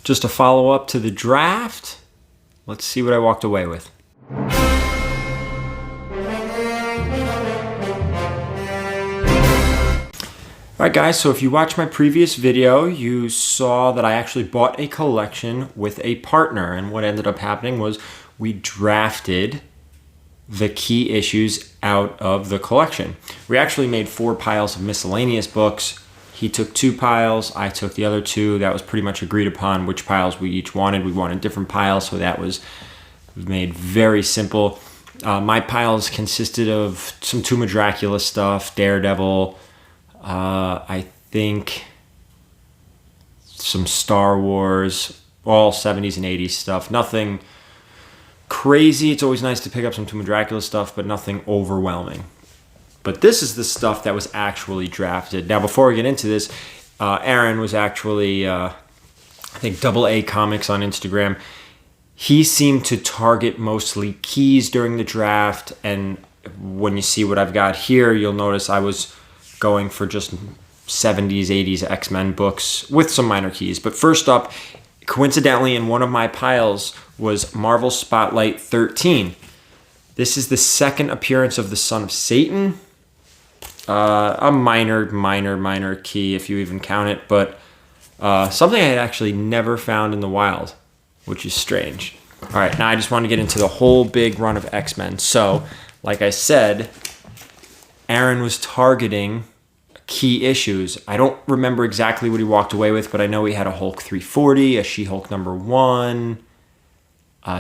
just a follow-up to the draft. Let's see what I walked away with. Alright guys, so if you watched my previous video, you saw that I actually bought a collection with a partner, and what ended up happening was we drafted the key issues out of the collection. We actually made 4 piles of miscellaneous books. He took 2 piles, I took the other 2. That was pretty much agreed upon which piles we each wanted. We wanted different piles, so that was made very simple. My piles consisted of some Tomb of Dracula stuff, Daredevil, I think some Star Wars, all 70s and 80s stuff. Nothing crazy. It's always nice to pick up some Tomb of Dracula stuff, but nothing overwhelming. But this is the stuff that was actually drafted. Now, before we get into this, Aaron was actually, I think, AA Comics on Instagram. He seemed to target mostly keys during the draft, and when you see what I've got here, you'll notice I was going for just 70s, 80s X-Men books with some minor keys. But first up, coincidentally, in one of my piles was Marvel Spotlight 13. This is the second appearance of the Son of Satan. A minor key, if you even count it, but something I had actually never found in the wild, which is strange. All right, now I just want to get into the whole big run of X-Men. So, like I said, Aaron was targeting key issues. I don't remember exactly what he walked away with, but I know he had a Hulk 340, a She-Hulk #1,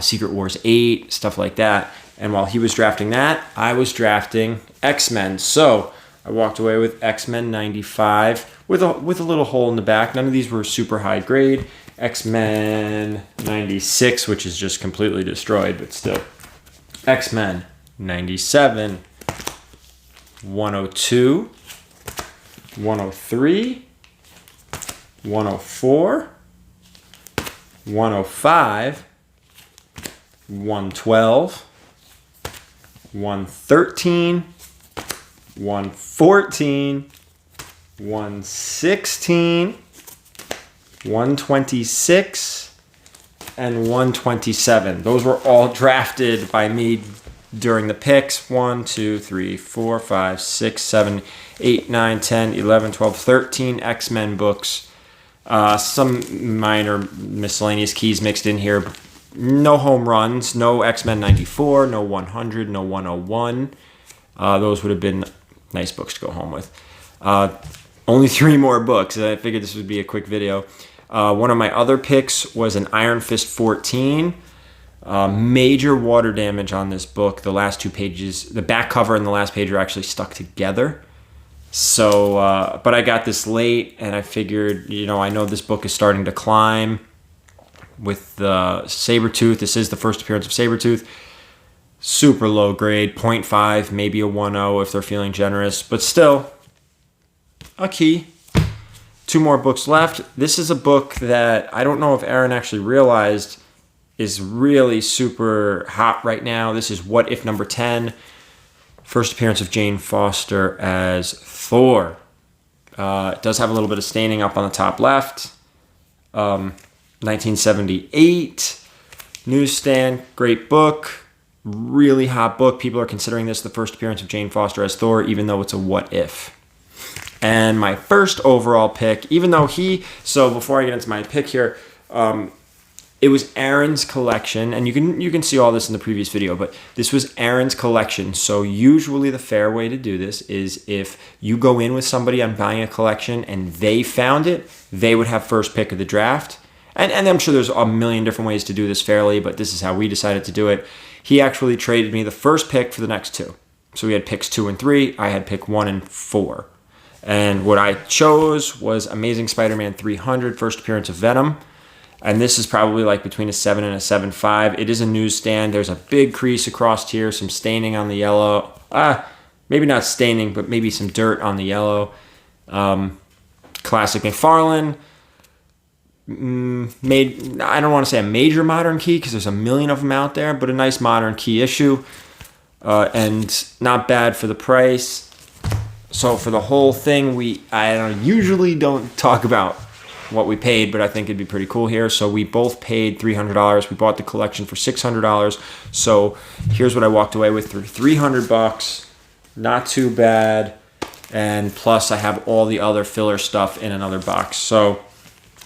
Secret Wars 8, stuff like that. And while he was drafting that, I was drafting X-Men. So I walked away with X-Men 95 with a little hole in the back. None of these were super high grade. X-Men 96, which is just completely destroyed, but still. X-Men 97, 102, 103, 104, 105, 112, 113, 114, 116, 126, and 127. Those were all drafted by me during the picks. 1, 2, 3, 4, 5, 6, 7, 8, 9, 10, 11, 12, 13 X-Men books. Some minor miscellaneous keys mixed in here. No home runs, no X-Men 94, no 100, no 101. Those would have been nice books to go home with. Only 3 more books. I figured this would be a quick video. One of my other picks was an Iron Fist 14. Major water damage on this book. The last 2 pages, the back cover and the last page are actually stuck together. So, but I got this late, and I figured, I know this book is starting to climb with Sabretooth. This is the first appearance of Sabretooth. Super low grade, 0.5, maybe a 1.0 if they're feeling generous, but still a key. 2 more books left. This is a book that I don't know if Aaron actually realized is really super hot right now. This is What If number 10. First appearance of Jane Foster as Thor. It does have a little bit of staining up on the top left. 1978. Newsstand. Great book. Really hot book. People are considering this the first appearance of Jane Foster as Thor, even though it's a what if. And my first overall pick, even though so before I get into my pick here, it was Aaron's collection, and you can see all this in the previous video, but this was Aaron's collection. So usually the fair way to do this is if you go in with somebody on buying a collection and they found it, they would have first pick of the draft. And I'm sure there's a million different ways to do this fairly, but this is how we decided to do it. He actually traded me the first pick for the next 2. So we had picks 2 and 3. I had pick 1 and 4. And what I chose was Amazing Spider-Man 300, first appearance of Venom. And this is probably like between a 7 and a 7.5. It is a newsstand. There's a big crease across here, some staining on the yellow. Maybe not staining, but maybe some dirt on the yellow. Classic McFarlane. I don't want to say a major modern key because there's a million of them out there, but a nice modern key issue. And not bad for the price. So for the whole thing, I usually don't talk about what we paid, but I think it'd be pretty cool here. So we both paid $300. We bought the collection for $600. So here's what I walked away with for $300. Not too bad. And plus I have all the other filler stuff in another box. So,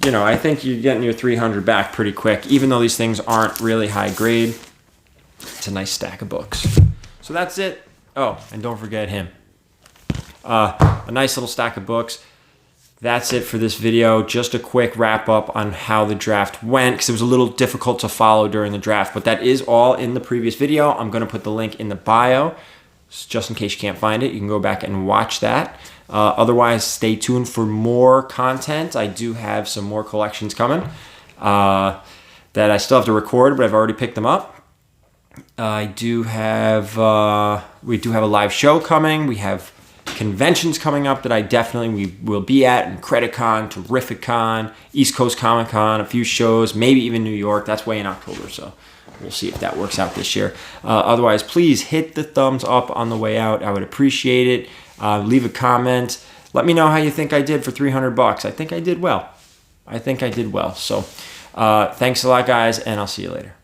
you know, I think you're getting your 300 back pretty quick. Even though these things aren't really high grade, it's a nice stack of books. So that's it. Oh, and don't forget him. A nice little stack of books. That's it for this video. Just a quick wrap up on how the draft went, because it was a little difficult to follow during the draft, but that is all in the previous video. I'm going to put the link in the bio, just in case you can't find it. You can go back and watch that. Otherwise, stay tuned for more content. I do have some more collections coming that I still have to record, but I've already picked them up. We do have a live show coming. We have conventions coming up that I definitely will be at, in CreditCon, Terrificon, East Coast Comic Con, a few shows, maybe even New York. That's way in October, so we'll see if that works out this year. Otherwise, please hit the thumbs up on the way out. I would appreciate it. Leave a comment. Let me know how you think I did for $300. I think I did well. So thanks a lot, guys, and I'll see you later.